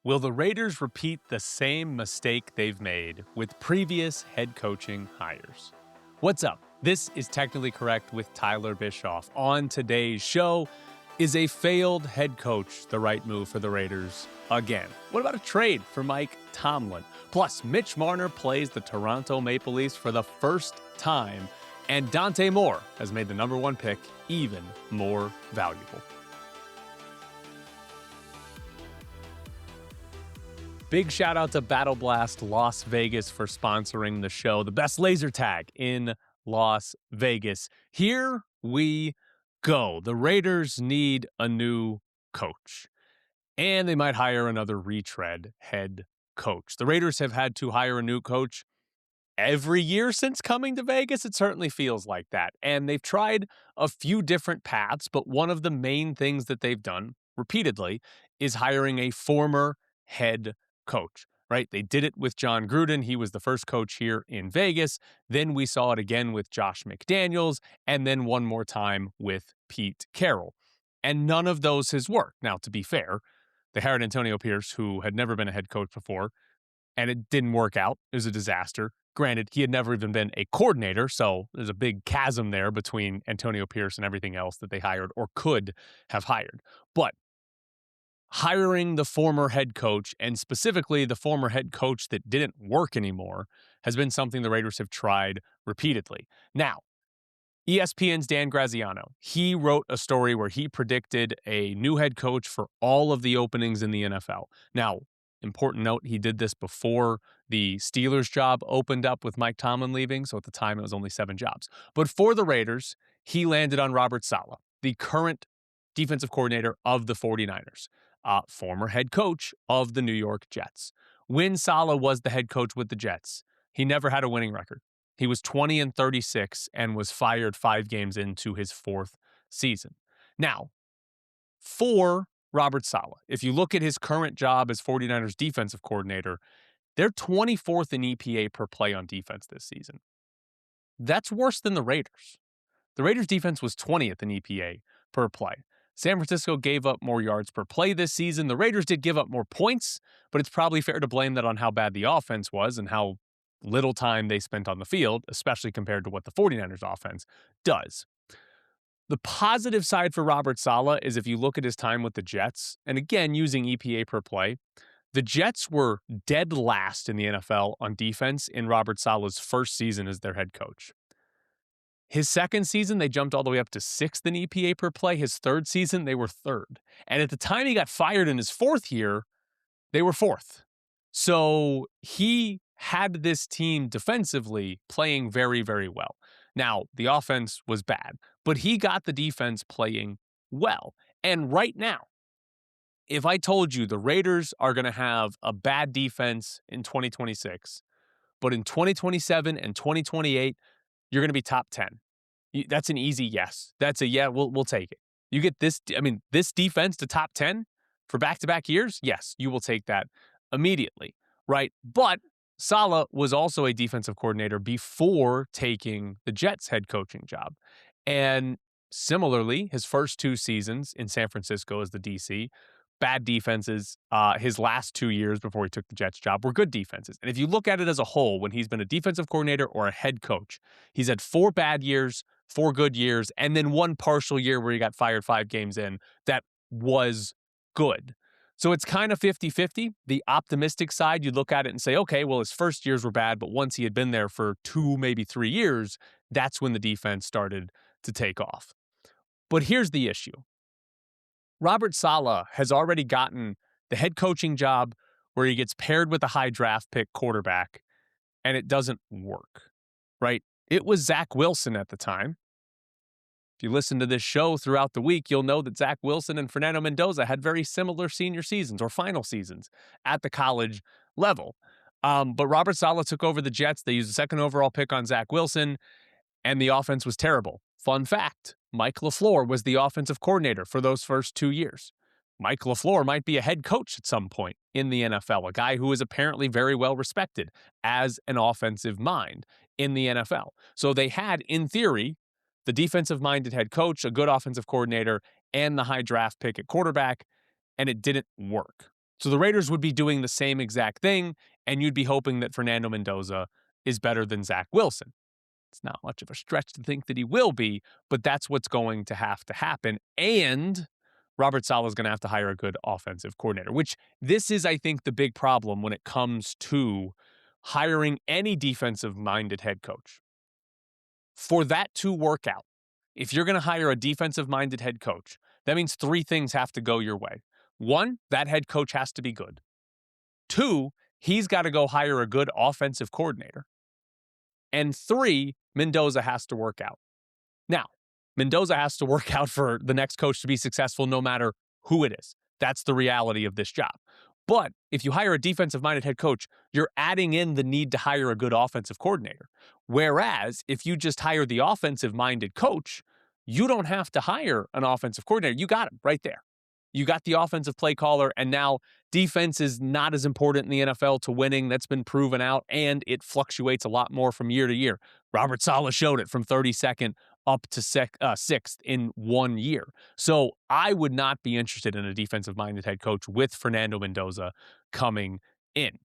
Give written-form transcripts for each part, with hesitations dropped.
Will the Raiders repeat the same mistake they've made with previous head coaching hires? What's up? This is Technically Correct with Tyler Bischoff. On today's show, is a failed head coach the right move for the Raiders again? What about a trade for Mike Tomlin? Plus, Mitch Marner plays the Toronto Maple Leafs for the first time, and Dante Moore has made the number one pick even more valuable. Big shout out to Battle Blast Las Vegas for sponsoring the show, the best laser tag in Las Vegas. Here we go. The Raiders need a new coach, and they might hire another retread head coach. The Raiders have had to hire a new coach every year since coming to Vegas. It certainly feels like that. And they've tried a few different paths, but one of the main things that they've done repeatedly is hiring a former head coach, right? They did it with John Gruden. He was the first coach here in Vegas. Then we saw it again with Josh McDaniels, and then one more time with Pete Carroll. And none of those has worked. Now, to be fair, they hired Antonio Pierce, who had never been a head coach before, and it didn't work out. It was a disaster. Granted, he had never even been a coordinator, so there's a big chasm there between Antonio Pierce and everything else that they hired or could have hired. But hiring the former head coach, and specifically the former head coach that didn't work anymore, has been something the Raiders have tried repeatedly. Now, ESPN's Dan Graziano, he wrote a story where he predicted a new head coach for all of the openings in the NFL. Now, important note, he did this before the Steelers job opened up with Mike Tomlin leaving, so at the time it was only 7 jobs. But for the Raiders, he landed on Robert Saleh, the current defensive coordinator of the 49ers, former head coach of the New York Jets. When Saleh was the head coach with the Jets, he never had a winning record. He was 20-36 and was fired 5 games into his 4th season. Now, for Robert Saleh, if you look at his current job as 49ers defensive coordinator, they're 24th in EPA per play on defense this season. That's worse than the Raiders. The Raiders defense was 20th in EPA per play. San Francisco gave up more yards per play this season. The Raiders did give up more points, but it's probably fair to blame that on how bad the offense was and how little time they spent on the field, especially compared to what the 49ers offense does. The positive side for Robert Saleh is if you look at his time with the Jets, and again, using EPA per play, the Jets were dead last in the NFL on defense in Robert Saleh's first season as their head coach. His second season, they jumped all the way up to 6th in EPA per play. His third season, they were 3rd. And at the time he got fired in his 4th year, they were 4th. So he had this team defensively playing very, very well. Now, the offense was bad, but he got the defense playing well. And right now, if I told you the Raiders are going to have a bad defense in 2026, but in 2027 and 2028, you're going to be top 10. That's an easy yes. That's a yeah, we'll take it. You get this defense to top 10 for back-to-back years? Yes, you will take that immediately, right? But Saleh was also a defensive coordinator before taking the Jets head coaching job. And similarly, his first 2 seasons in San Francisco as the DC, bad defenses. His last 2 years before he took the Jets job were good defenses. And if you look at it as a whole, when he's been a defensive coordinator or a head coach, he's had 4 bad years, 4 good years, and then 1 partial year where he got fired 5 games in that was good. So it's kind of 50-50. The optimistic side, you look at it and say, okay, well, his first years were bad, but once he had been there for 2, maybe 3 years, that's when the defense started to take off. But here's the issue. Robert Saleh has already gotten the head coaching job where he gets paired with a high draft pick quarterback, and it doesn't work, right? It was Zach Wilson at the time. If you listen to this show throughout the week, you'll know that Zach Wilson and Fernando Mendoza had very similar senior seasons or final seasons at the college level. But Robert Saleh took over the Jets. They used a 2nd overall pick on Zach Wilson, and the offense was terrible. Fun fact, Mike LaFleur was the offensive coordinator for those first 2 years. Mike LaFleur might be a head coach at some point in the NFL, a guy who is apparently very well respected as an offensive mind in the NFL. So they had, in theory, the defensive-minded head coach, a good offensive coordinator, and the high draft pick at quarterback, and it didn't work. So the Raiders would be doing the same exact thing, and you'd be hoping that Fernando Mendoza is better than Zach Wilson. It's not much of a stretch to think that he will be, but that's what's going to happen. And Robert Saleh is going to have to hire a good offensive coordinator, which this is, I think, the big problem when it comes to hiring any defensive-minded head coach. For that to work out, if you're going to hire a defensive-minded head coach, that means three things have to go your way. One, that head coach has to be good. Two, he's got to go hire a good offensive coordinator. And three, Mendoza has to work out. Now, Mendoza has to work out for the next coach to be successful no matter who it is. That's the reality of this job. But if you hire a defensive-minded head coach, you're adding in the need to hire a good offensive coordinator. Whereas if you just hire the offensive-minded coach, you don't have to hire an offensive coordinator. You got him right there. You got the offensive play caller, and now defense is not as important in the NFL to winning. That's been proven out, and it fluctuates a lot more from year to year. Robert Saleh showed it from 32nd up to 6th in 1 year. So I would not be interested in a defensive-minded head coach with Fernando Mendoza coming in.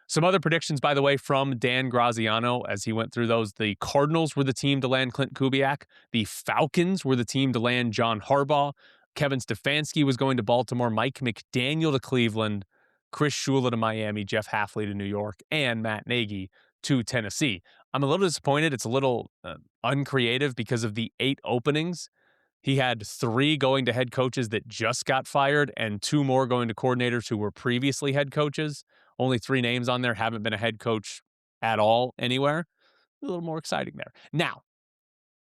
Some other predictions, by the way, from Dan Graziano as he went through those. The Cardinals were the team to land Clint Kubiak. The Falcons were the team to land John Harbaugh. Kevin Stefanski was going to Baltimore, Mike McDaniel to Cleveland, Chris Shula to Miami, Jeff Hafley to New York, and Matt Nagy to Tennessee. I'm a little disappointed. It's a little uncreative because of the 8 openings. He had 3 going to head coaches that just got fired and 2 more going to coordinators who were previously head coaches. Only 3 names on there haven't been a head coach at all anywhere. A little more exciting there. Now,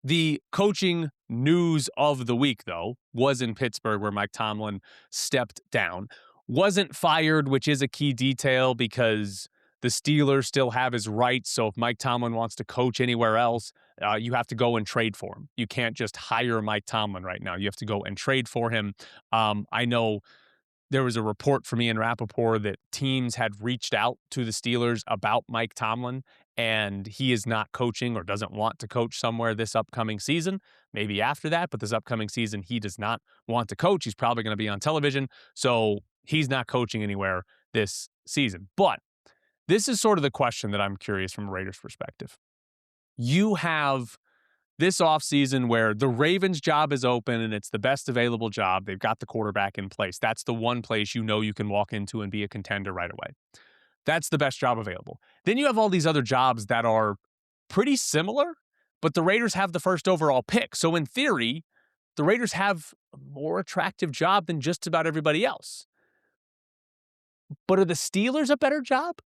the coaching news of the week, though, was in Pittsburgh where Mike Tomlin stepped down. Wasn't fired, which is a key detail because the Steelers still have his rights. So if Mike Tomlin wants to coach anywhere else, you have to go and trade for him. You can't just hire Mike Tomlin right now. You have to go and trade for him. I know there was a report from Ian Rappaport that teams had reached out to the Steelers about Mike Tomlin, and he is not coaching or doesn't want to coach somewhere this upcoming season. Maybe after that, but this upcoming season, he does not want to coach. He's probably going to be on television, so he's not coaching anywhere this season. But this is sort of the question that I'm curious from a Raiders perspective. You have this offseason where the Ravens' job is open and it's the best available job. They've got the quarterback in place. That's the one place you know you can walk into and be a contender right away. That's the best job available. Then you have all these other jobs that are pretty similar, but the Raiders have the first overall pick. So in theory, the Raiders have a more attractive job than just about everybody else. But are the Steelers a better job?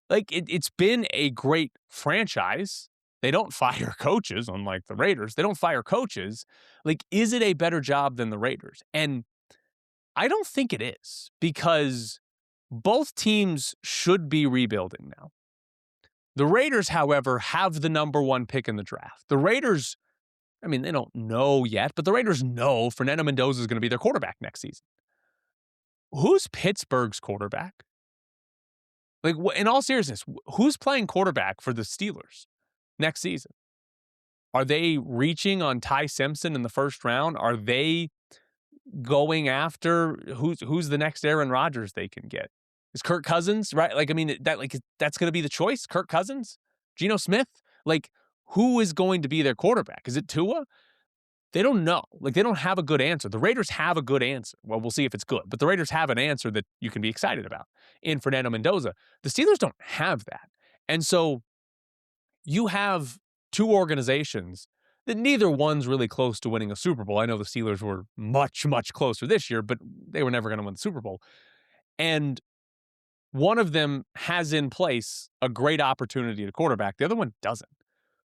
Like, it's been a great franchise. They don't fire coaches, unlike the Raiders. They don't fire coaches. Like, is it a better job than the Raiders? And I don't think it is, because both teams should be rebuilding now. The Raiders, however, have the number 1 pick in the draft. The Raiders, I mean, they don't know yet, but the Raiders know Fernando Mendoza is going to be their quarterback next season. Who's Pittsburgh's quarterback? Like, in all seriousness, who's playing quarterback for the Steelers next season? Are they reaching on Ty Simpson in the first round? Are they going after who's the next Aaron Rodgers they can get? Is Kirk Cousins, right? Like, I mean, that's going to be the choice? Kirk Cousins? Geno Smith? Like, who is going to be their quarterback? Is it Tua? They don't know. Like, they don't have a good answer. The Raiders have a good answer. Well, we'll see if it's good. But the Raiders have an answer that you can be excited about in Fernando Mendoza. The Steelers don't have that. And so you have 2 organizations that neither one's really close to winning a Super Bowl. I know the Steelers were much, much closer this year, but they were never going to win the Super Bowl. And one of them has in place a great opportunity to quarterback. The other one doesn't.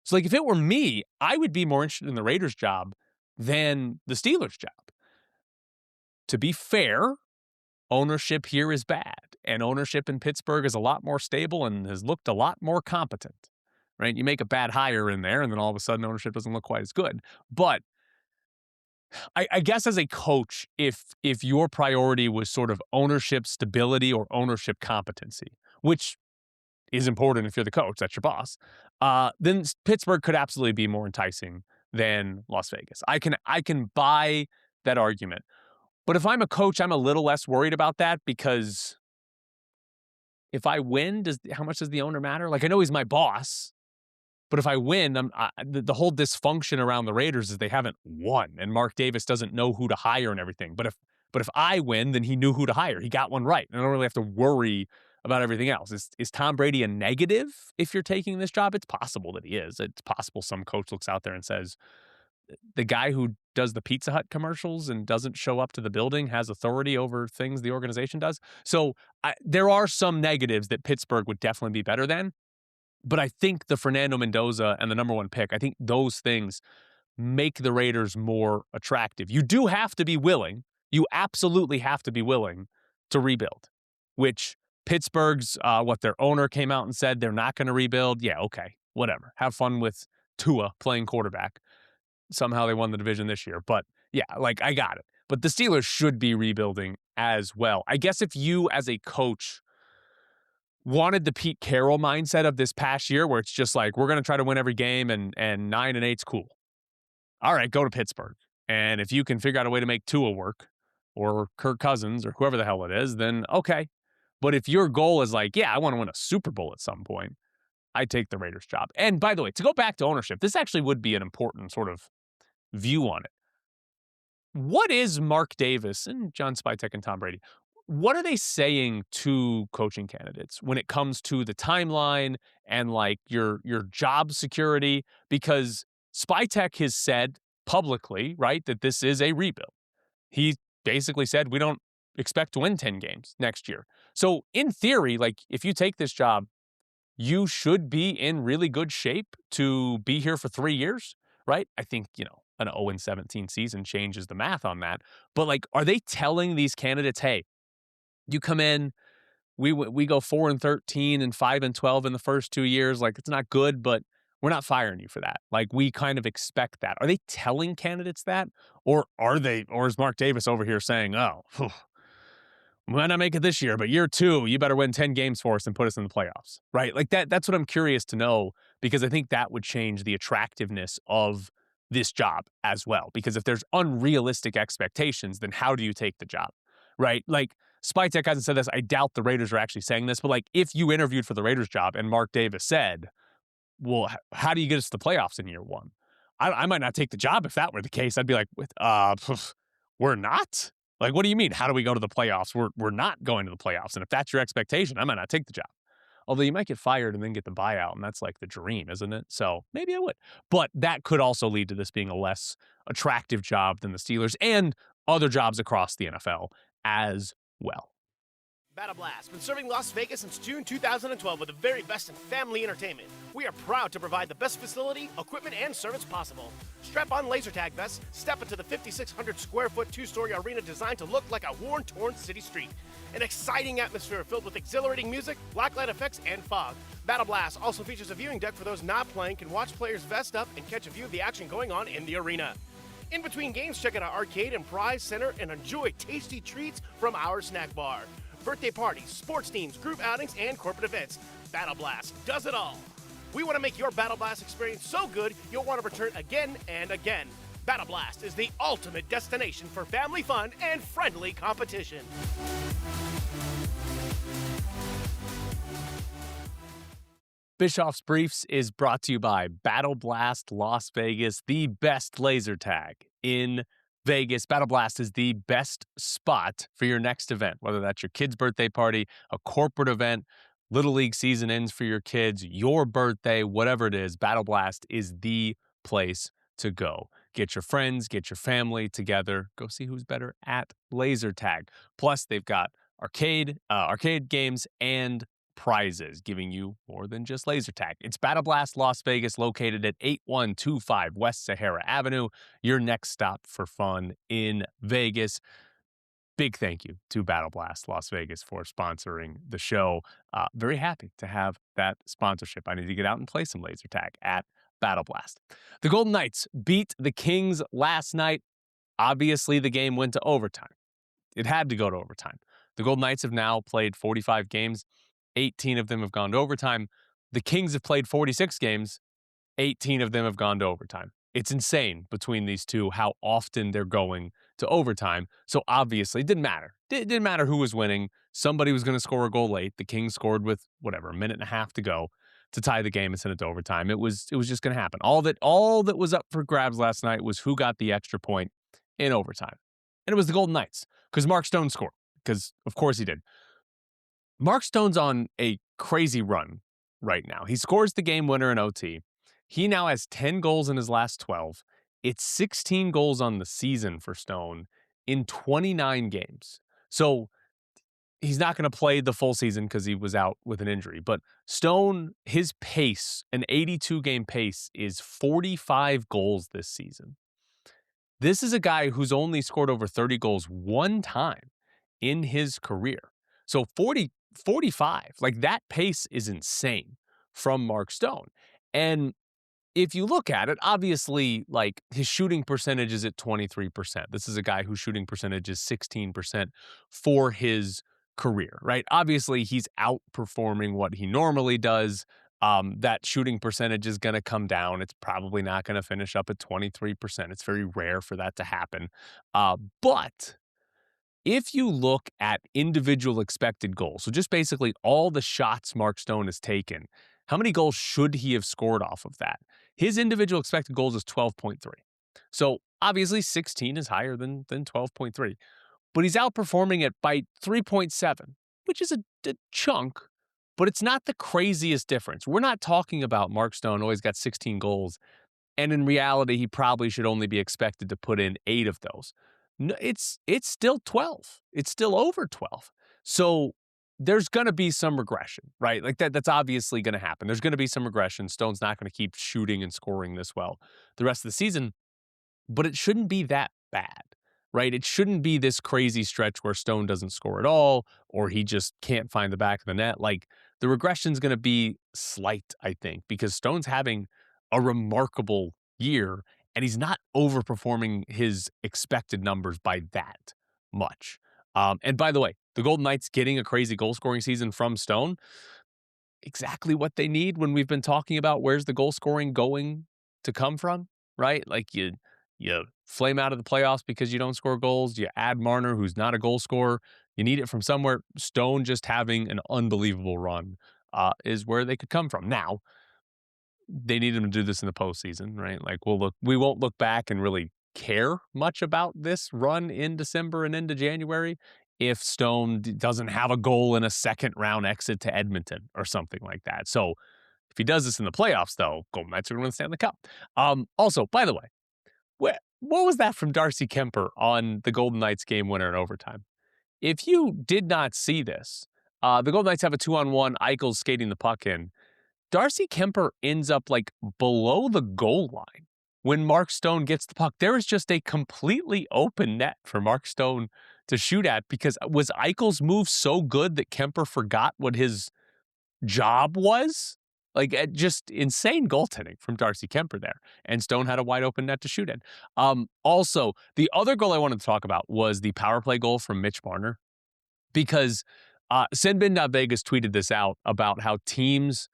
So, like, if it were me, I would be more interested in the Raiders' job than the Steelers' job. To be fair, ownership here is bad, and ownership in Pittsburgh is a lot more stable and has looked a lot more competent, right? You make a bad hire in there, and then all of a sudden ownership doesn't look quite as good. But I guess as a coach, if your priority was sort of ownership stability or ownership competency, which is important if you're the coach, that's your boss, then Pittsburgh could absolutely be more enticing than Las Vegas. I can buy that argument. But if I'm a coach, I'm a little less worried about that because if I win, how much does the owner matter? Like, I know he's my boss, but if I win, the whole dysfunction around the Raiders is they haven't won, and Mark Davis doesn't know who to hire and everything. But if I win, then he knew who to hire. He got one right. And I don't really have to worry about everything else. Is Tom Brady a negative if you're taking this job? It's possible that he is. It's possible some coach looks out there and says, the guy who does the Pizza Hut commercials and doesn't show up to the building has authority over things the organization does. So there are some negatives that Pittsburgh would definitely be better than. But I think the Fernando Mendoza and the number one pick, I think those things make the Raiders more attractive. You do have to be willing. You absolutely have to be willing to rebuild, which Pittsburgh's, their owner came out and said they're not going to rebuild. Yeah, okay, whatever. Have fun with Tua playing quarterback. Somehow they won the division this year. But yeah, like, I got it. But the Steelers should be rebuilding as well. I guess if you as a coach wanted the Pete Carroll mindset of this past year where it's just like, we're going to try to win every game and 9-8's cool. All right, go to Pittsburgh. And if you can figure out a way to make Tua work or Kirk Cousins or whoever the hell it is, then okay. But if your goal is like, yeah, I want to win a Super Bowl at some point, I'd take the Raiders job. And by the way, to go back to ownership, this actually would be an important sort of view on it. What is Mark Davis and John Spytek and Tom Brady? What are they saying to coaching candidates when it comes to the timeline and like your job security? Because Spytek has said publicly, right, that this is a rebuild. He basically said we don't expect to win 10 games next year. So in theory, like, if you take this job, you should be in really good shape to be here for 3 years, right? I think, an 0-17 season changes the math on that. But like, are they telling these candidates, hey, you come in, we go 4-13 and 5-12 in the first 2 years. Like, it's not good, but we're not firing you for that. Like, we kind of expect that. Are they telling candidates that? Or is Mark Davis over here saying, oh, we might not make it this year, but year 2, you better win 10 games for us and put us in the playoffs, right? Like, that's what I'm curious to know, because I think that would change the attractiveness of this job as well. Because if there's unrealistic expectations, then how do you take the job, right? Like, Spytek hasn't said this. I doubt the Raiders are actually saying this, but like, if you interviewed for the Raiders job and Mark Davis said, well, how do you get us to the playoffs in year 1? I might not take the job if that were the case. I'd be like, we're not? Like, what do you mean? How do we go to the playoffs? We're not going to the playoffs. And if that's your expectation, I might not take the job. Although you might get fired and then get the buyout, and that's like the dream, isn't it? So maybe I would. But that could also lead to this being a less attractive job than the Steelers and other jobs across the NFL as well. Battle Blast, been serving Las Vegas since June 2012 with the very best in family entertainment. We are proud to provide the best facility, equipment, and service possible. Strap on laser tag vests, step into the 5,600 square foot 2-story arena designed to look like a worn-torn city street. An exciting atmosphere filled with exhilarating music, blacklight effects, and fog. Battle Blast also features a viewing deck for those not playing can watch players vest up and catch a view of the action going on in the arena. In between games, check out our arcade and prize center and enjoy tasty treats from our snack bar. Birthday parties, sports teams, group outings, and corporate events. Battle Blast does it all. We want to make your Battle Blast experience so good you'll want to return again and again. Battle Blast is the ultimate destination for family fun and friendly competition. Bischoff's Briefs is brought to you by Battle Blast Las Vegas, the best laser tag in Vegas. Battle Blast is the best spot for your next event, whether that's your kid's birthday party, a corporate event, Little League season ends for your kids, your birthday, whatever it is. Battle Blast is the place to go. Get your friends, get your family together. Go see who's better at laser tag. Plus, they've got arcade games and prizes, giving you more than just laser tag. It's Battle Blast Las Vegas, located at 8125 West Sahara Avenue, your next stop for fun in Vegas. Big thank you to Battle Blast Las Vegas for sponsoring the show. Very happy to have that sponsorship. I need to get out and play some laser tag at Battle Blast. The Golden Knights beat the Kings last night. Obviously, the game went to overtime. It had to go to overtime. The Golden Knights have now played 45 games. 18 of them have gone to overtime. The Kings have played 46 games. 18 of them have gone to overtime. It's insane between these two how often they're going to overtime. So obviously, it didn't matter. It didn't matter who was winning. Somebody was going to score a goal late. The Kings scored with whatever, a minute and a half to go to tie the game and send it to overtime. It was just going to happen. All that was up for grabs last night was who got the extra point in overtime. And it was the Golden Knights because Mark Stone scored, because of course he did. Mark Stone's on a crazy run right now. He scores the game winner in OT. He now has 10 goals in his last 12. It's 16 goals on the season for Stone in 29 games. So he's not going to play the full season because he was out with an injury. But Stone, his pace, an 82-game pace, is 45 goals this season. This is a guy who's only scored over 30 goals one time in his career. So 45, like that pace is insane from Mark Stone. And if you look at it, obviously, like his shooting percentage is at 23%. This is a guy whose shooting percentage is 16% for his career, right? Obviously, he's outperforming what he normally does. That shooting percentage is going to come down. It's probably not going to finish up at 23%. It's very rare for that to happen. But if you look at individual expected goals, so just basically all the shots Mark Stone has taken, how many goals should he have scored off of that? His individual expected goals is 12.3. So obviously 16 is higher than 12.3, but he's outperforming it by 3.7, which is a chunk, but it's not the craziest difference. We're not talking about Mark Stone always got 16 goals, and in reality, he probably should only be expected to put in 8 of those. No, it's still 12. It's still over 12. So there's going to be some regression, right? Like that's obviously going to happen. There's going to be some regression. Stone's not going to keep shooting and scoring this well the rest of the season, but it shouldn't be that bad, right? It shouldn't be this crazy stretch where Stone doesn't score at all or he just can't find the back of the net. Like the regression's going to be slight, I think, because Stone's having a remarkable year and he's not overperforming his expected numbers by that much. And by the way, the Golden Knights getting a crazy goal scoring season from Stone, exactly what they need when we've been talking about where's the goal scoring going to come from, right? Like you flame out of the playoffs because you don't score goals. You add Marner, who's not a goal scorer. You need it from somewhere. Stone just having an unbelievable run is where they could come from. Now, they need him to do this in the postseason, right? Like we won't look back and really care much about this run in December and into January if Stone doesn't have a goal in a second round exit to Edmonton or something like that. So if he does this in the playoffs, though, Golden Knights are going to win the Stanley Cup. Also, by the way, what was that from Darcy Kemper on the Golden Knights game winner in overtime? If you did not see this, the Golden Knights have a 2-on-1, Eichel's skating the puck in. Darcy Kemper ends up like below the goal line when Mark Stone gets the puck. There is just a completely open net for Mark Stone to shoot at because was Eichel's move so good that Kemper forgot what his job was? Like just insane goaltending from Darcy Kemper there. And Stone had a wide open net to shoot in. Also, the other goal I wanted to talk about was the power play goal from Mitch Marner because Vegas tweeted this out about how teams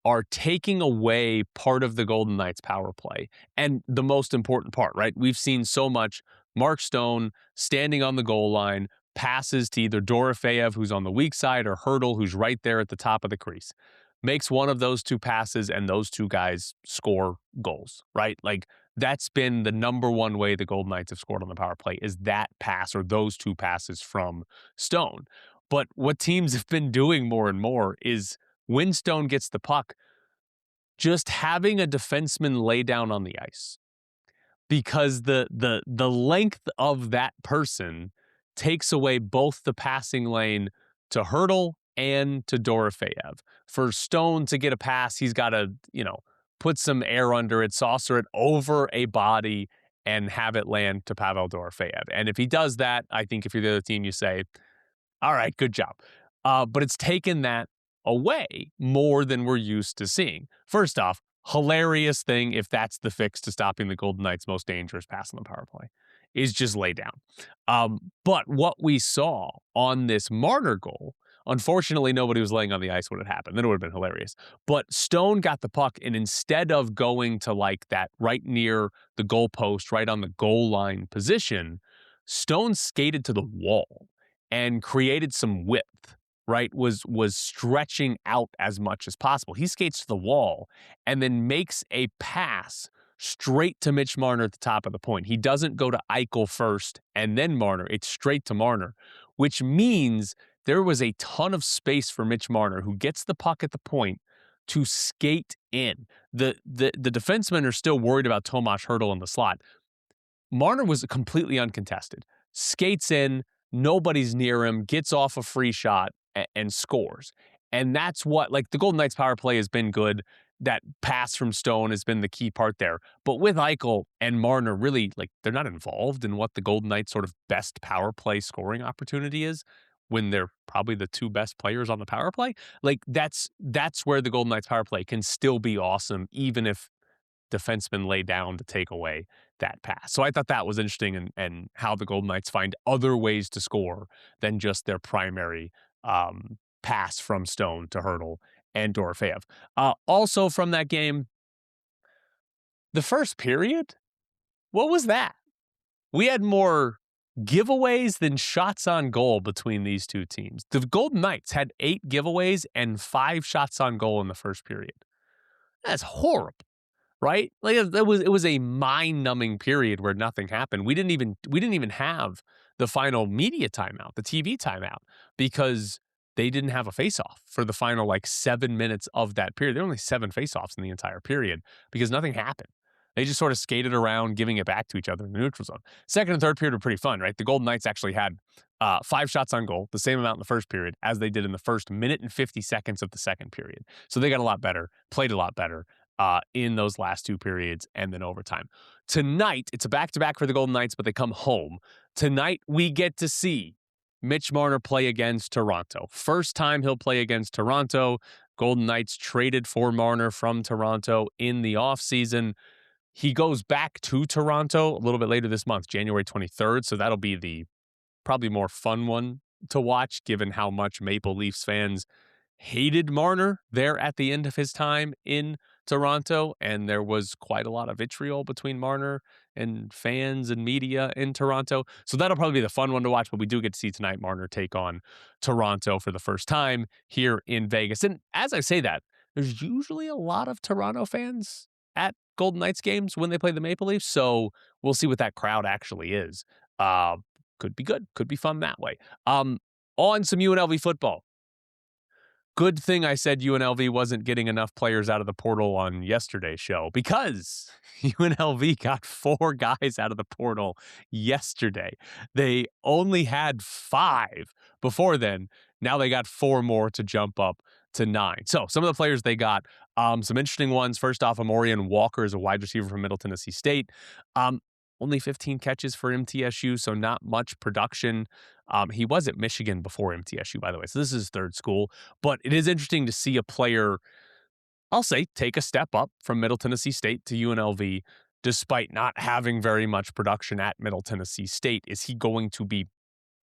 are taking away part of the Golden Knights power play. And the most important part, right? We've seen so much Mark Stone standing on the goal line, passes to either Dorofeyev, who's on the weak side, or Hurdle, who's right there at the top of the crease. Makes one of those two passes and those two guys score goals, right? Like that's been the number one way the Golden Knights have scored on the power play is that pass or those two passes from Stone. But what teams have been doing more and more is when Stone gets the puck, just having a defenseman lay down on the ice because the length of that person takes away both the passing lane to Hurdle and to Dorofeyev. For Stone to get a pass, he's got to, put some air under it, saucer it over a body and have it land to Pavel Dorofeyev. And if he does that, I think if you're the other team, you say, all right, good job. But it's taken that away more than we're used to seeing. First off, hilarious thing if that's the fix to stopping the Golden Knights' most dangerous pass on the power play is just lay down. But what we saw on this Marner goal, unfortunately, nobody was laying on the ice when it happened. Then it would have been hilarious. But Stone got the puck, and instead of going to like that right near the goal post, right on the goal line position, Stone skated to the wall and created some width, right? Was stretching out as much as possible. He skates to the wall and then makes a pass straight to Mitch Marner at the top of the point. He doesn't go to Eichel first and then Marner. It's straight to Marner, which means there was a ton of space for Mitch Marner, who gets the puck at the point, to skate in. The defensemen are still worried about Tomas Hertl in the slot. Marner was completely uncontested. Skates in, nobody's near him, gets off a free shot, and scores. And that's what, like, the Golden Knights power play has been good. That pass from Stone has been the key part there. But with Eichel and Marner, really, like, they're not involved in what the Golden Knights' sort of best power play scoring opportunity is, when they're probably the two best players on the power play. Like, that's where the Golden Knights power play can still be awesome, even if defensemen lay down to take away that pass. So I thought that was interesting, and how the Golden Knights find other ways to score than just their primary pass from Stone to Hertl and Dorofeyev. Also from that game, the first period, what was that? We had more giveaways than shots on goal between these two teams. The Golden Knights had 8 giveaways and 5 shots on goal in the first period. That's horrible, right? Like, it was a mind-numbing period where nothing happened. We didn't even have the final media timeout, the TV timeout, because they didn't have a face-off for the final, like, 7 minutes of that period. There were only 7 face-offs in the entire period because nothing happened. They just sort of skated around, giving it back to each other in the neutral zone. Second and third period were pretty fun, right? The Golden Knights actually had 5 shots on goal, the same amount in the first period as they did in the first minute and 50 seconds of the second period. So they got a lot better, played a lot better in those last 2 periods and then overtime. Tonight, it's a back-to-back for the Golden Knights, but they come home. Tonight, we get to see Mitch Marner play against Toronto. First time he'll play against Toronto. Golden Knights traded for Marner from Toronto in the offseason. He goes back to Toronto a little bit later this month, January 23rd, so that'll be the probably more fun one to watch, given how much Maple Leafs fans hated Marner there at the end of his time in Toronto, and there was quite a lot of vitriol between Marner and fans and media in Toronto. So that'll probably be the fun one to watch, but we do get to see tonight Marner take on Toronto for the first time here in Vegas. And as I say that, there's usually a lot of Toronto fans at Golden Knights games when they play the Maple Leafs, so we'll see what that crowd actually is. Could be good, could be fun that way. On some UNLV football. Good thing I said UNLV wasn't getting enough players out of the portal on yesterday's show, because UNLV got 4 guys out of the portal yesterday. They only had 5 before then. Now they got 4 more to jump up to 9. So some of the players they got, some interesting ones. First off, Amorian Walker is a wide receiver from Middle Tennessee State. Only 15 catches for MTSU, so not much production. He was at Michigan before MTSU, by the way, so this is his 3rd school. But it is interesting to see a player, I'll say, take a step up from Middle Tennessee State to UNLV, despite not having very much production at Middle Tennessee State. Is he going to be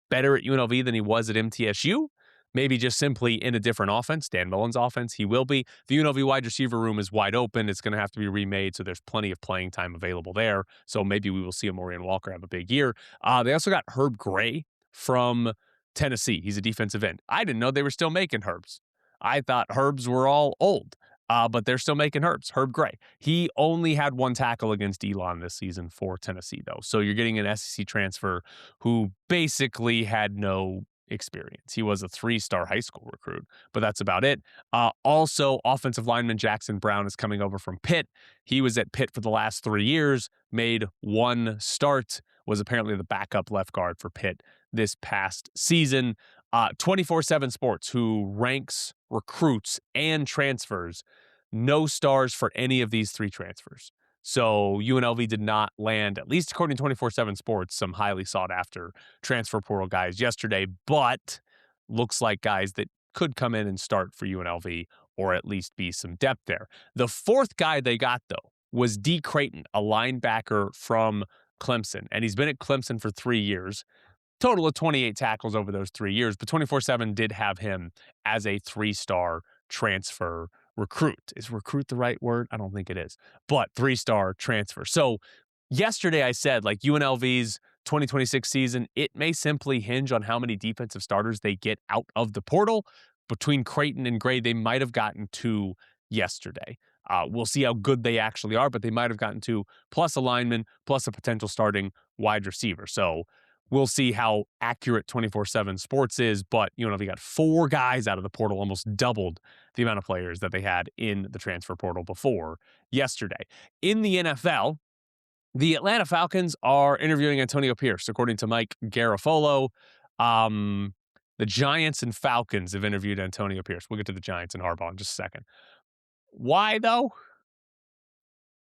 better at UNLV than he was at MTSU? Maybe just simply in a different offense, Dan Mullen's offense, he will be. The UNLV wide receiver room is wide open. It's going to have to be remade, so there's plenty of playing time available there. So maybe we will see Amorian Walker have a big year. They also got Herb Gray from Tennessee. He's a defensive end. I didn't know they were still making Herbs. I thought Herbs were all old, but they're still making Herbs. Herb Gray. He only had 1 tackle against Elon this season for Tennessee, though. So you're getting an SEC transfer who basically had no experience. He was a 3-star high school recruit, but that's about it. Also, offensive lineman Jackson Brown is coming over from Pitt. He was at Pitt for the last 3 years, made 1 start, was apparently the backup left guard for Pitt this past season. 24/7 Sports, who ranks recruits and transfers, no stars for any of these 3 transfers. So UNLV did not land, at least according to 24/7 Sports, some highly sought-after transfer portal guys yesterday, but looks like guys that could come in and start for UNLV, or at least be some depth there. The 4th guy they got, though, was D. Creighton, a linebacker from Clemson, and he's been at Clemson for 3 years. Total of 28 tackles over those 3 years, but 24/7 did have him as a 3-star transfer recruit. Is recruit the right word? I don't think it is, but 3-star transfer. So yesterday I said, like, UNLV's 2026 season, it may simply hinge on how many defensive starters they get out of the portal. Between Creighton and Gray, they might have gotten 2 yesterday. We'll see how good they actually are, but they might have gotten 2, plus a lineman, plus a potential starting wide receiver. So we'll see how accurate 24/7 Sports is, but UNLV got 4 guys out of the portal, almost doubled the amount of players that they had in the transfer portal before yesterday. In the NFL, the Atlanta Falcons are interviewing Antonio Pierce, according to Mike Garafolo. The Giants and Falcons have interviewed Antonio Pierce. We'll get to the Giants and Harbaugh in just a second. Why though?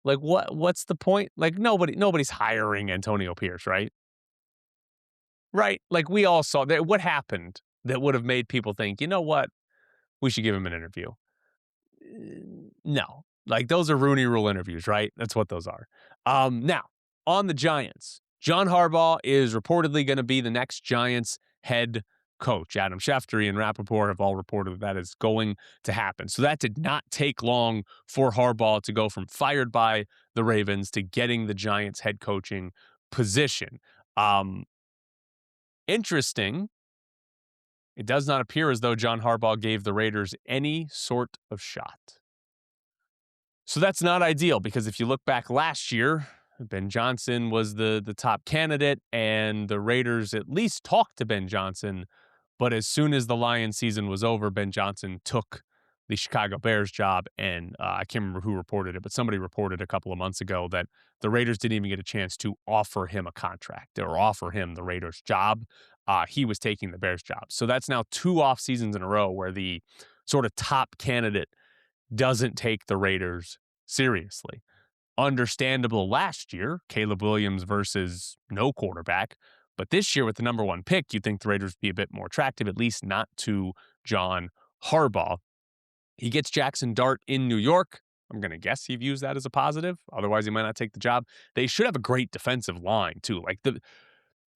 Like what's the point? Like nobody's hiring Antonio Pierce, right? Right? Like we all saw that. What happened that would have made people think, you know what? We should give him an interview. No. Like those are Rooney Rule interviews, right? That's what those are. Now, on the Giants, John Harbaugh is reportedly going to be the next Giants head coach. Adam Schefter and Rappaport have all reported that is going to happen. So that did not take long for Harbaugh to go from fired by the Ravens to getting the Giants head coaching position. Interesting. It does not appear as though John Harbaugh gave the Raiders any sort of shot. So that's not ideal because if you look back last year, Ben Johnson was the top candidate and the Raiders at least talked to Ben Johnson. But as soon as the Lions season was over, Ben Johnson took the Chicago Bears job. And I can't remember who reported it, but somebody reported a couple of months ago that the Raiders didn't even get a chance to offer him a contract or offer him the Raiders job. He was taking the Bears job. So that's now 2 off seasons in a row where the sort of top candidate doesn't take the Raiders seriously. Understandable last year, Caleb Williams versus no quarterback. But this year with the number 1 pick, you'd think the Raiders would be a bit more attractive, at least not to John Harbaugh. He gets Jackson Dart in New York. I'm going to guess he views that as a positive. Otherwise, he might not take the job. They should have a great defensive line, too. Like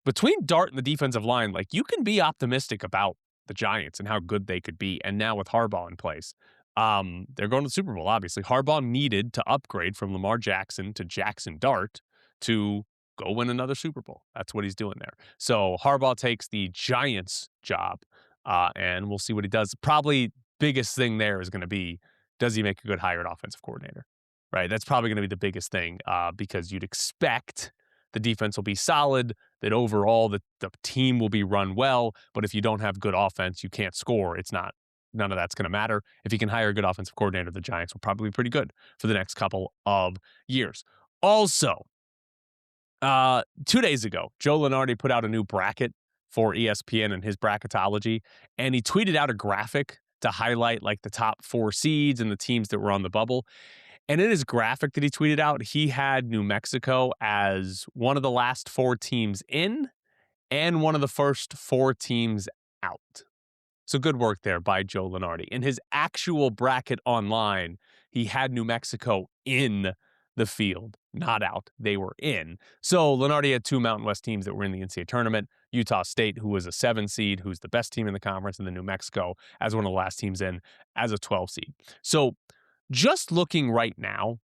between Dart and the defensive line, like you can be optimistic about the Giants and how good they could be. And now with Harbaugh in place, they're going to the Super Bowl, obviously. Harbaugh needed to upgrade from Lamar Jackson to Jackson Dart to go win another Super Bowl. That's what he's doing there. So Harbaugh takes the Giants job, and we'll see what he does. Probably biggest thing there is going to be, does he make a good hire at offensive coordinator? Right? That's probably going to be the biggest thing because you'd expect the defense will be solid, that overall the team will be run well, but if you don't have good offense, you can't score. None of that's going to matter. If he can hire a good offensive coordinator, the Giants will probably be pretty good for the next couple of years. Also, 2 days ago, Joe Lunardi put out a new bracket for ESPN and his bracketology, and he tweeted out a graphic to highlight like the top 4 seeds and the teams that were on the bubble. And in his graphic that he tweeted out, he had New Mexico as one of the last 4 teams in and one of the first 4 teams out. So good work there by Joe Lunardi. In his actual bracket online, he had New Mexico in the field, not out. They were in. So Lunardi had 2 Mountain West teams that were in the NCAA tournament. Utah State, who was a 7 seed, who's the best team in the conference, and then New Mexico as one of the last teams in as a 12 seed. So just looking right now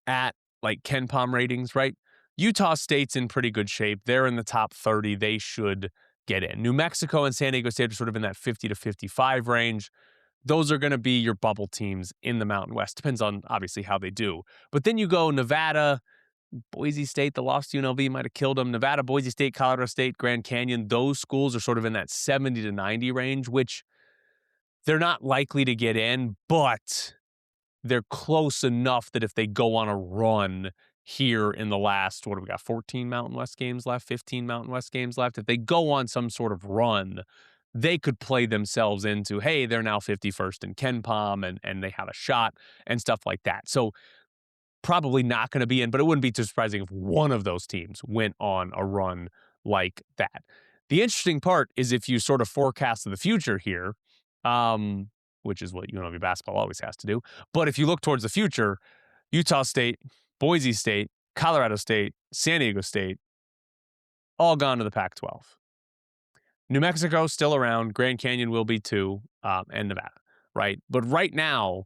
at like KenPom ratings, right? Utah State's in pretty good shape. They're in the top 30. They should get in. New Mexico and San Diego State are sort of in that 50 to 55 range. Those are going to be your bubble teams in the Mountain West. Depends on, obviously, how they do. But then you go Nevada, Boise State, the loss to UNLV might have killed them. Nevada, Boise State, Colorado State, Grand Canyon, those schools are sort of in that 70 to 90 range, which they're not likely to get in, but they're close enough that if they go on a run here in the last, 14 Mountain West games left, 15 Mountain West games left. If they go on some sort of run, they could play themselves into, hey, they're now 51st in KenPom and they have a shot and stuff like that. So probably not going to be in, but it wouldn't be too surprising if one of those teams went on a run like that. The interesting part is if you sort of forecast the future here, which is what UNLV basketball always has to do. But if you look towards the future, Utah State, Boise State, Colorado State, San Diego State, all gone to the Pac-12. New Mexico still around. Grand Canyon will be too, and Nevada, right? But right now,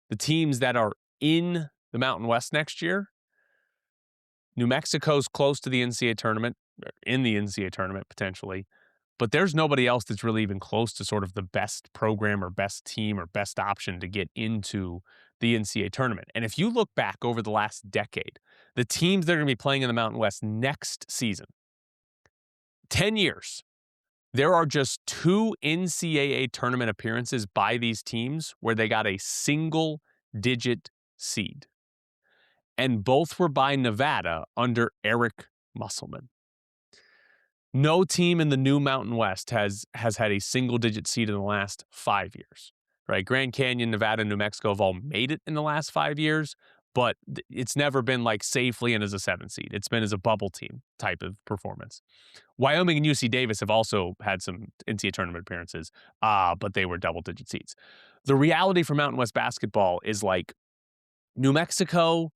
the teams that are in the Mountain West next year, New Mexico's close to the NCAA tournament. in the NCAA tournament potentially. But there's nobody else that's really even close to sort of the best program or best team or best option to get into the NCAA tournament. And if you look back over the last decade, the teams that are going to be playing in the Mountain West next season, 10 years, there are just 2 NCAA tournament appearances by these teams where they got a single-digit seed. And both were by Nevada under Eric Musselman. No team in the new Mountain West has had a single-digit seed in the last 5 years, right? Grand Canyon, Nevada, and New Mexico have all made it in the last 5 years, but it's never been like safely and as a 7 seed. It's been as a bubble team type of performance. Wyoming and UC Davis have also had some NCAA tournament appearances, but they were double-digit seeds. The reality for Mountain West basketball is like New Mexico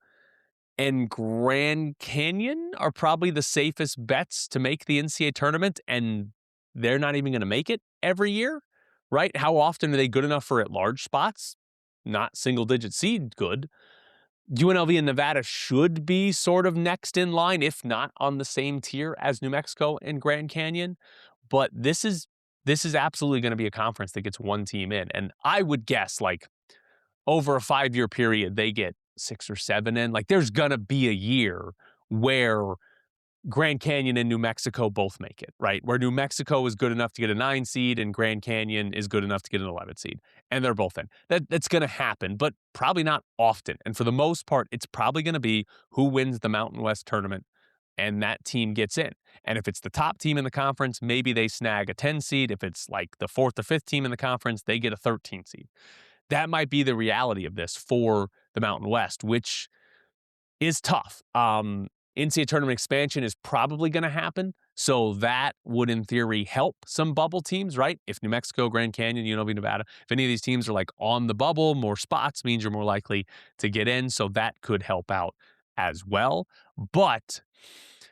and Grand Canyon are probably the safest bets to make the NCAA tournament, and they're not even going to make it every year, right? How often are they good enough for at-large spots? Not single-digit seed good. UNLV and Nevada should be sort of next in line, if not on the same tier as New Mexico and Grand Canyon. But this is absolutely going to be a conference that gets one team in. And I would guess like over a 5-year period, they get 6 or 7 in. Like there's going to be a year where Grand Canyon and New Mexico both make it, right? Where New Mexico is good enough to get a 9 seed and Grand Canyon is good enough to get an 11 seed. And they're both in. That's going to happen, but probably not often. And for the most part, it's probably going to be who wins the Mountain West tournament and that team gets in. And if it's the top team in the conference, maybe they snag a 10 seed. If it's like the 4th or 5th team in the conference, they get a 13 seed. That might be the reality of this for the Mountain West, which is tough. NCAA tournament expansion is probably going to happen, so that would, in theory, help some bubble teams, right? If New Mexico, Grand Canyon, UNLV, Nevada, if any of these teams are like on the bubble, more spots means you're more likely to get in, so that could help out as well. But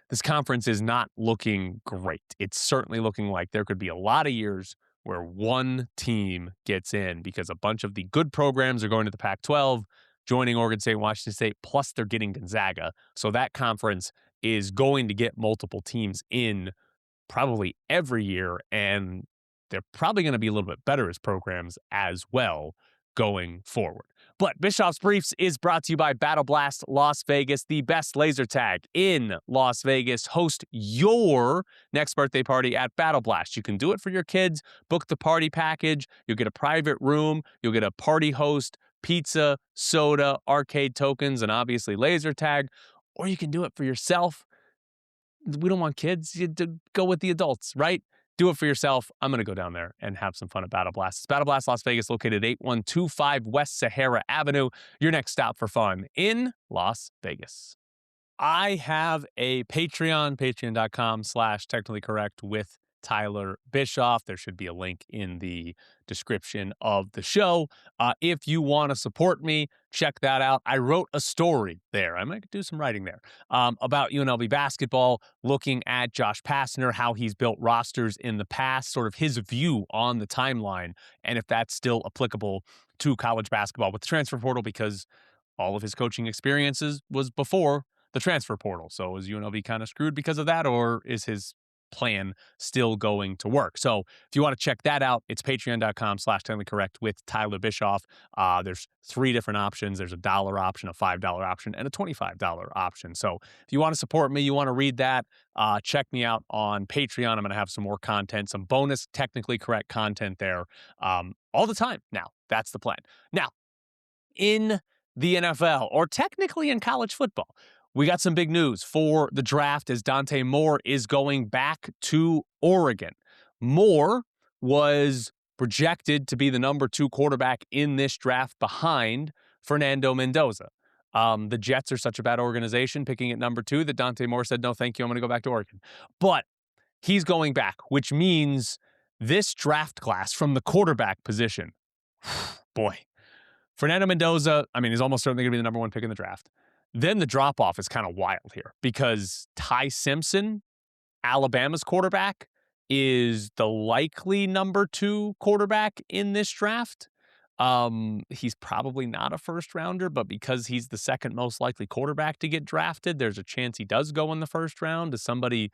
this conference is not looking great. It's certainly looking like there could be a lot of years where one team gets in because a bunch of the good programs are going to the Pac-12, joining Oregon State, Washington State, plus they're getting Gonzaga. So that conference is going to get multiple teams in probably every year, and they're probably going to be a little bit better as programs as well going forward. But Bischoff's Briefs is brought to you by Battle Blast Las Vegas, the best laser tag in Las Vegas. Host your next birthday party at Battle Blast. You can do it for your kids, book the party package, you'll get a private room, you'll get a party host, pizza, soda, arcade tokens, and obviously laser tag, or you can do it for yourself. We don't want kids. You go with the adults, right? Do it for yourself. I'm going to go down there and have some fun at Battle Blast. It's Battle Blast Las Vegas, located at 8125 West Sahara Avenue. Your next stop for fun in Las Vegas. I have a Patreon, patreon.com/technicallycorrect with Tyler Bischoff. There should be a link in the description of the show. If you want to support me, check that out. I wrote a story there. I might do some writing there about UNLV basketball, looking at Josh Pastner, how he's built rosters in the past, sort of his view on the timeline, and if that's still applicable to college basketball with the transfer portal, because all of his coaching experiences was before the transfer portal. So is UNLV kind of screwed because of that, or is his plan still going to work? So if you want to check that out, it's patreon.com/technicallycorrect with Tyler Bischoff. There's 3 different options. There's a $1 option, a $5 option, and a $25 option. So if you want to support me, you want to read that, check me out on Patreon. I'm going to have some more content, some bonus technically correct content there all the time now. That's the plan. Now, in the NFL, or technically in college football, we got some big news for the draft as Dante Moore is going back to Oregon. Moore was projected to be the number 2 quarterback in this draft behind Fernando Mendoza. The Jets are such a bad organization picking at number 2 that Dante Moore said, no, thank you, I'm going to go back to Oregon. But he's going back, which means this draft class from the quarterback position, boy, Fernando Mendoza, is almost certainly going to be the number 1 pick in the draft. Then the drop-off is kind of wild here because Ty Simpson, Alabama's quarterback, is the likely number 2 quarterback in this draft. He's probably not a first-rounder, but because he's the second most likely quarterback to get drafted, there's a chance he does go in the first round. Does somebody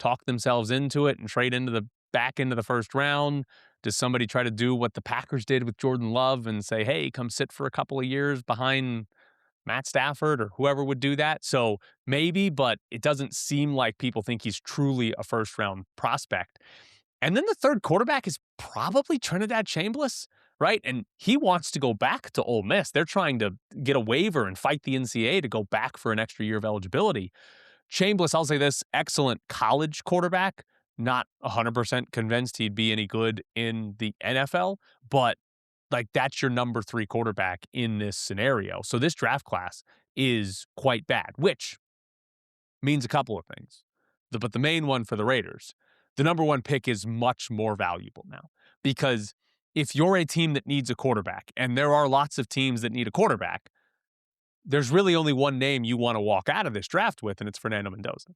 talk themselves into it and trade into the back into the first round? Does somebody try to do what the Packers did with Jordan Love and say, hey, come sit for a couple of years behind Matt Stafford or whoever would do that? So maybe, but it doesn't seem like people think he's truly a first round prospect. And then the third quarterback is probably Trinidad Chambliss, right? And he wants to go back to Ole Miss. They're trying to get a waiver and fight the NCAA to go back for an extra year of eligibility. Chambliss, I'll say this, excellent college quarterback. Not 100% convinced he'd be any good in the NFL, but like that's your number 3 quarterback in this scenario. So this draft class is quite bad, which means a couple of things. But the main one for the Raiders, the number 1 pick is much more valuable now, because if you're a team that needs a quarterback, and there are lots of teams that need a quarterback, there's really only one name you want to walk out of this draft with, and it's Fernando Mendoza.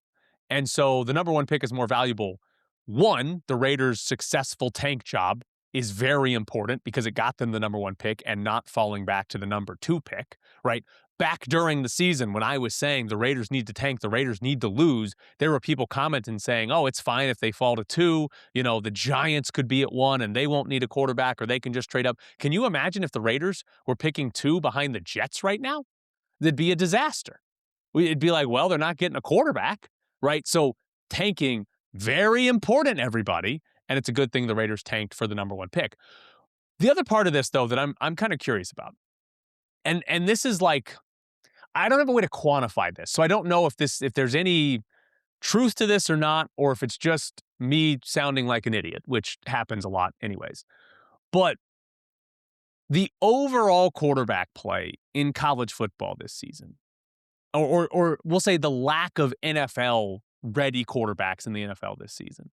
And so the number 1 pick is more valuable. One, the Raiders' successful tank job is very important because it got them the number 1 pick and not falling back to the number 2 pick, right? Back during the season when I was saying the Raiders need to tank, the Raiders need to lose, there were people commenting saying, oh, it's fine if they fall to 2. You know, the Giants could be at 1 and they won't need a quarterback, or they can just trade up. Can you imagine if the Raiders were picking 2 behind the Jets right now? That'd be a disaster. It'd be like, well, they're not getting a quarterback, right? So tanking, very important, everybody. And it's a good thing the Raiders tanked for the number 1 pick. The other part of this, though, that I'm kind of curious about, and this is like, I don't have a way to quantify this. So I don't know if there's any truth to this or not, or if it's just me sounding like an idiot, which happens a lot anyways. But the overall quarterback play in college football this season, or we'll say the lack of NFL-ready quarterbacks in the NFL this season,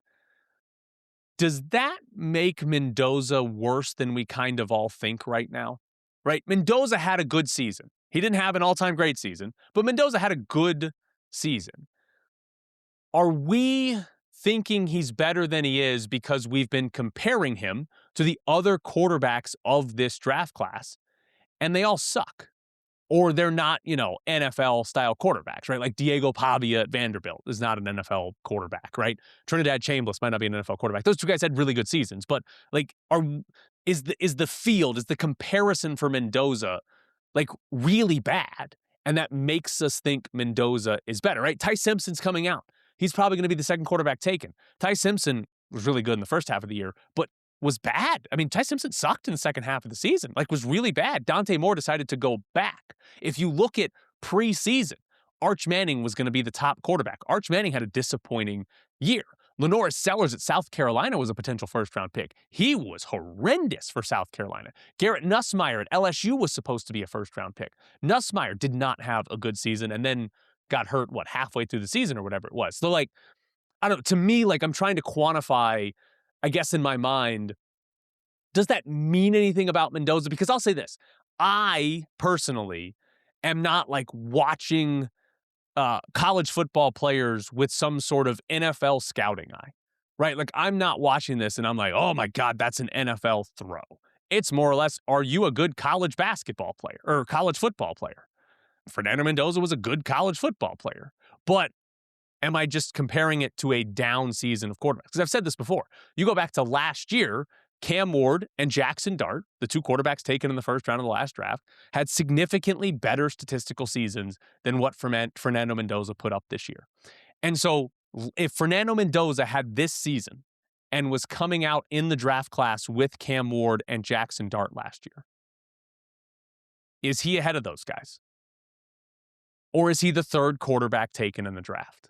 does that make Mendoza worse than we kind of all think right now? Right? Mendoza had a good season. He didn't have an all-time great season, but Mendoza had a good season. Are we thinking he's better than he is because we've been comparing him to the other quarterbacks of this draft class, and they all suck? Or they're not, NFL-style quarterbacks, right? Like Diego Pavia at Vanderbilt is not an NFL quarterback, right? Trinidad Chambliss might not be an NFL quarterback. Those 2 guys had really good seasons, but like, is the comparison for Mendoza like really bad? And that makes us think Mendoza is better, right? Ty Simpson's coming out. He's probably going to be the second quarterback taken. Ty Simpson was really good in the first half of the year, but was bad. I mean, Ty Simpson sucked in the second half of the season, like was really bad. Dante Moore decided to go back. If you look at preseason, Arch Manning was going to be the top quarterback. Arch Manning had a disappointing year. Lenoris Sellers at South Carolina was a potential first-round pick. He was horrendous for South Carolina. Garrett Nussmeier at LSU was supposed to be a first-round pick. Nussmeier did not have a good season and then got hurt, halfway through the season or whatever it was. So, like, I don't know. To me, like, I'm trying to quantify, I guess in my mind, does that mean anything about Mendoza? Because I'll say this. I personally am not like watching college football players with some sort of NFL scouting eye, right? Like I'm not watching this and I'm like, oh my God, that's an NFL throw. It's more or less, are you a good college basketball player or college football player? Fernando Mendoza was a good college football player, but am I just comparing it to a down season of quarterbacks? Because I've said this before. You go back to last year, Cam Ward and Jackson Dart, the 2 quarterbacks taken in the first round of the last draft, had significantly better statistical seasons than what Fernando Mendoza put up this year. And so if Fernando Mendoza had this season and was coming out in the draft class with Cam Ward and Jackson Dart last year, is he ahead of those guys? Or is he the 3rd quarterback taken in the draft?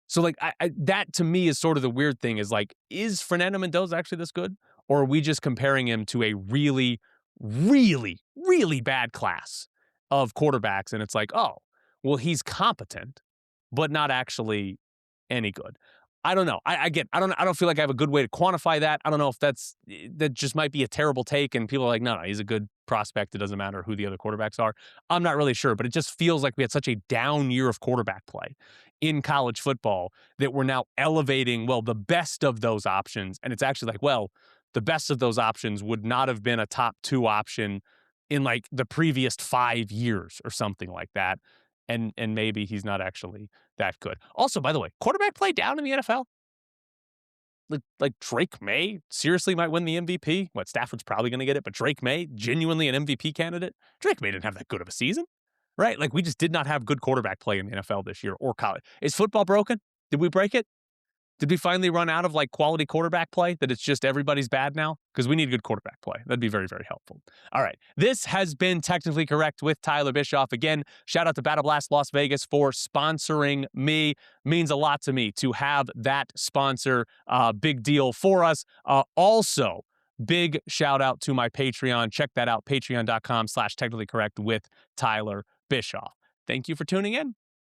So, like, that to me is sort of the weird thing is, like, is Fernando Mendoza actually this good? Or are we just comparing him to a really, really, really bad class of quarterbacks? And it's like, oh, well, he's competent, but not actually any good. I don't know. I don't feel like I have a good way to quantify that. I don't know if that just might be a terrible take and people are like, no, he's a good prospect. It doesn't matter who the other quarterbacks are. I'm not really sure, but it just feels like we had such a down year of quarterback play in college football that we're now elevating, well, the best of those options. And it's actually like, well, the best of those options would not have been a top 2 option in like the previous 5 years or something like that. And maybe he's not actually that good. Also, by the way, quarterback play down in the NFL? like Drake May seriously might win the MVP. What, Stafford's probably going to get it, but Drake May, genuinely an MVP candidate? Drake May didn't have that good of a season, right? Like, we just did not have good quarterback play in the NFL this year or college. Is football broken? Did we break it? Did we finally run out of like quality quarterback play, that it's just everybody's bad now? Because we need good quarterback play. That'd be very, very helpful. All right. This has been Technically Correct with Tyler Bischoff. Again, shout out to Battle Blast Las Vegas for sponsoring me. Means a lot to me to have that sponsor. Big deal for us. Also, big shout out to my Patreon. Check that out. Patreon.com/technicallycorrect with Tyler Bischoff. Thank you for tuning in.